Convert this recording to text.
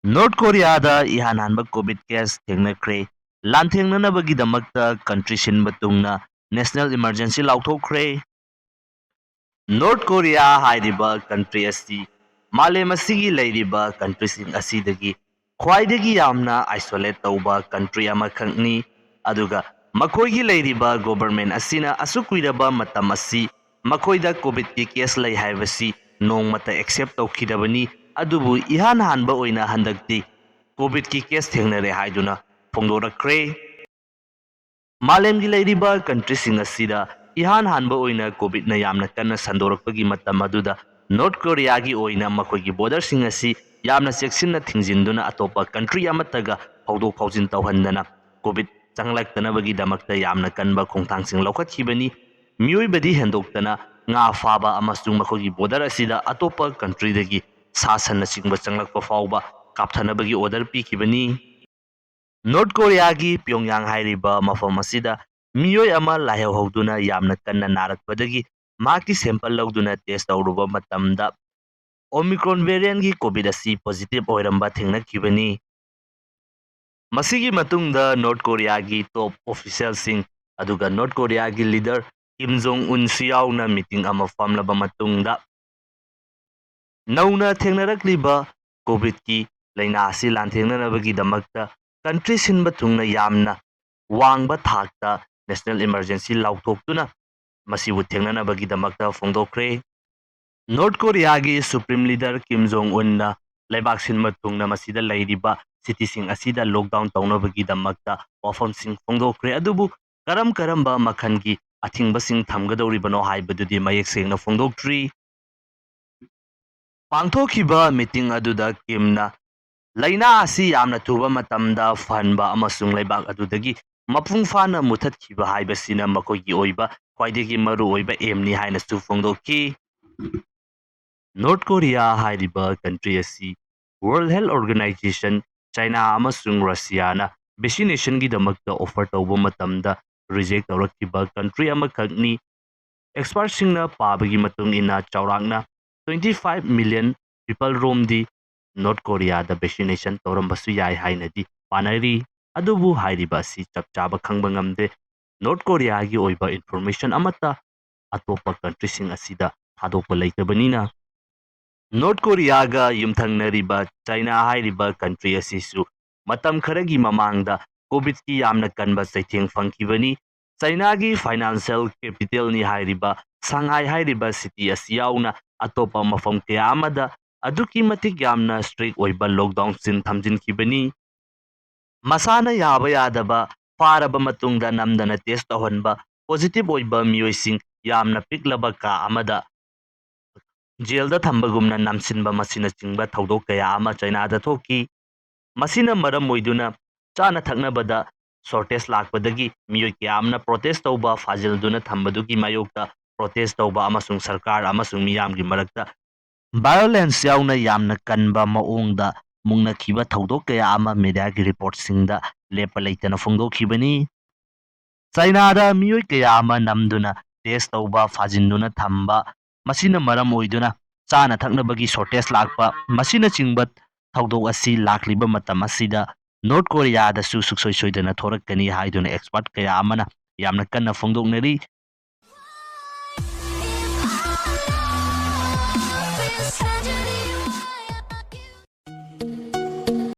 North ꯀꯣꯔꯤꯌꯥꯗ ꯏꯍꯥꯟ ꯍꯥꯟꯕ COVID case ꯊꯦꯡꯅꯈ꯭ꯔꯦ꯫ ꯂꯥꯟꯊꯦꯡꯅꯅꯕꯒꯤꯗꯃꯛꯇ country ꯁꯤꯟꯕ ꯇꯨꯡꯅ ꯅꯦꯁꯅꯦꯜ ꯏꯃꯔꯖꯦꯟꯁꯤ ꯂꯥꯎꯊꯣꯛꯈ꯭ꯔꯦ꯫ ꯅꯣꯔꯠ ꯀꯣꯔꯤꯌꯥ ꯍꯥꯏꯔꯤꯕ ꯀꯟꯇ꯭ꯔꯤ ꯑꯁꯤ ꯃꯥꯂꯦꯝ ꯑꯁꯤꯒꯤ ꯂꯩꯔꯤꯕ ꯀꯟꯇ꯭ꯔꯤꯁꯤꯡ ꯑꯁꯤꯗꯒꯤ ꯈ꯭ꯋꯥꯏꯗꯒꯤ ꯌꯥꯝꯅ ꯑꯥꯏꯁꯣꯂꯦꯠ ꯇꯧꯕ ꯀꯟꯇ꯭ꯔꯤ ꯑꯃꯈꯛꯅꯤ꯫ ꯑꯗꯨꯒ ꯃꯈꯣꯏꯒꯤ ꯂꯩꯔꯤꯕ ꯒꯣꯚꯔꯟꯃꯦꯟꯠ ꯑꯁꯤꯅ ꯑꯁꯨꯛ ꯀꯨꯏꯔꯕ ꯃꯇꯝ ꯑꯁꯤ ꯃꯈꯣꯏꯗ ꯀꯣꯚꯤꯗꯀꯤ ꯀꯦꯁ ꯂꯩ ꯍꯥꯏꯕꯁꯤ ꯅꯣꯡꯃꯇ ꯑꯦꯛꯁꯦꯞ ꯇꯧꯈꯤꯗꯕꯅꯤ꯫ ꯑꯗꯨꯕꯨ ꯏꯍꯥꯟ ꯍꯥꯟꯕ ꯑꯣꯏꯅ ꯍꯟꯗꯛꯇꯤ ꯀꯣꯚꯤꯗꯀꯤ ꯀꯦꯁ ꯊꯦꯡꯅꯔꯦ ꯍꯥꯏꯗꯨꯅ ꯐꯣꯡꯗꯣꯔꯛꯈ꯭ꯔꯦ꯫ ꯃꯥꯂꯦꯝꯒꯤ ꯂꯩꯔꯤꯕ ꯀꯟꯇ꯭ꯔꯤꯁꯤꯡ ꯑꯁꯤꯗ इहान हानबा ओइना कोविडना यामना कन्ना संदोरकपगी मतम अदुदा नॉर्थ कोरियागी ओइना मखोइगी बॉर्डरसिंग असि यामना चेक्सिनना थिंजिनदुना अतोपा कंट्री अमतगा फौदोक फौजिन तौहनदना कोविड चंगलक्तनबगी दमक्ता यामना कन्बा खोंथांगसिंग लौखतखिबनी मियोइबदी हेंदोक्तना nga फाबा अमसुंग मखोइगी बॉर्डर असिदा अतोपा कंट्रीदगी सासनना चिंगबा चंगलक्पा फावबा कापथनबगी ऑर्डर पीखिबनी। नॉर्थ कोरियागी प्योंगयांग हाइरिबा मफम असिदा मियोय अमा लायहौदुना यामना कन्ना नारकपदगी माकी सैंपल लौदुना टेस्ट तौरुबा मतमदा ओमिक्रॉन वेरिएंट की कोविड असी पॉजिटिव ओइरंबा थेंगनखिबनी। मसिगी मतुंगदा नॉर्थ कोरिया की टॉप ऑफिशियल्सिंग अदुगा नॉर्थ कोरिया की लीडर किम जोंग उन सियाउना मीटिंग अमा फमलबा मतुंगदा नौना थेंगनरकलिबा कोविड की लैना असी लांथेंगनबगी दमक्ता कंट्री सिनबा थुंगना यामना वांगबा थाकता नेशनल इमरजेंसी लाउथोक्तुना मसिबु थेंगनबगी दमक्ता फोंदोक्रे। नॉर्थ कोरिया की supreme leader Kim Jong Un लेबाक सिनबा थुंगना मसिदा लैरिबा सिटीसिंग असिदा लॉकडाउन तौनबगी दमक्ता वाफमसिंग फोंदोक्रे। अदुबु करम करम्बा मखनगी अथिंगबसिंग थमगदौरिबनो हाइबदुदि मयेक सेंगना फोंदोक्ट्री। पांथोखिबा मीटिंग अदुदा किमना लैना असी यामना थुबा मतमदा फहनबा अमसुंग लेबाक अदुदगी मपुंग फाना मुथतखिबा हाइबसिना मखोइगी ओइबा ख्वाइदगी मरु ओइबा एमनी हाइनसु फोंदोखि। नॉर्थ कोरिया हाइरिबा कंट्री असी वर्ल्ड हेल्थ ऑर्गेनाइजेशन चाइना अमसुंग रशियाना वैक्सीनेशन की दमक्ता ऑफर तौबा मतमदा रिजेक्ट तौरखिबा कंट्री अमखकनी। एक्सपर्ट सिंगना पाबगी मतुंग इना चौरांगना 25 मिलियन पीपल रोमदी नॉर्थ कोरिया दा वैक्सीनेशन तौरंबसु याय हाइनदी पानरी। अदुबु हाइरिबा असी चपचाबा खंगबा ngamde नॉर्थ कोरिया की ओइबा इंफॉर्मेशन अमता अतोपा कंट्रीसिंग असिदा थादोकपा लैतबनिना नॉर्थ कोरिया गा युमथंगनरिबा चाइना हाइरिबा कंट्री असिसु मतम खरगी ममांगदा कोविड की यामना कनबा चैथेंग फंखिबनी। चाइना की फाइनेंशियल कैपिटल नि हाइरिबा सांघाई हाइरिबा सिटी असी याउना अतोपा मफम कया अमदा अदुकी मतिक यामना स्ट्रिक्ट ओइबा लॉकडाउन सिन थमजिनखिबनी। मसाना याबा यादबा फारबा मतुंगदा नमदना टेस्ट तौहनबा पॉजिटिव ओइबा मियोइसिंग यामना पिकलबा का अमदा जेल थम्बगुमना नामसिनबा मसिना चिंगबा थौदोक कया अमा चाइनादा थोकी। मसिना मरम ओइदुना चाना थकनबदा शॉर्टेज लाकपदगी मियोइ कयामना प्रोटेस्ट तौबा फाजिलदुना थम्बदुगी मायोक्ता प्रोटेस्ट तौबा अमसुंग सरकार अमसुंग मियामगी मरक्ता वायलेंस याउना यामना कनबा मओंगदा मुंगनखिबा थौदोक कया अमा मीडिया की रिपोर्टसिंगदा लेपा लैतना फोंदोखिबनी। चाइनादा मियोइ कया अमा नमदुना टेस्ट तौबा फाजिन्दुना थम्बा मसिना मरम ओइदुना चाना थकनबगी शॉर्टेज लाकपा मसिना चिंगबा थौदोक असी लाकलिबा मतम असिदा नॉर्थ कोरिया दा सुसुक सोइदना थोरकनी हाइदुना एक्सपर्ट कया अमना यामना कन्ना फोंदोकनरी।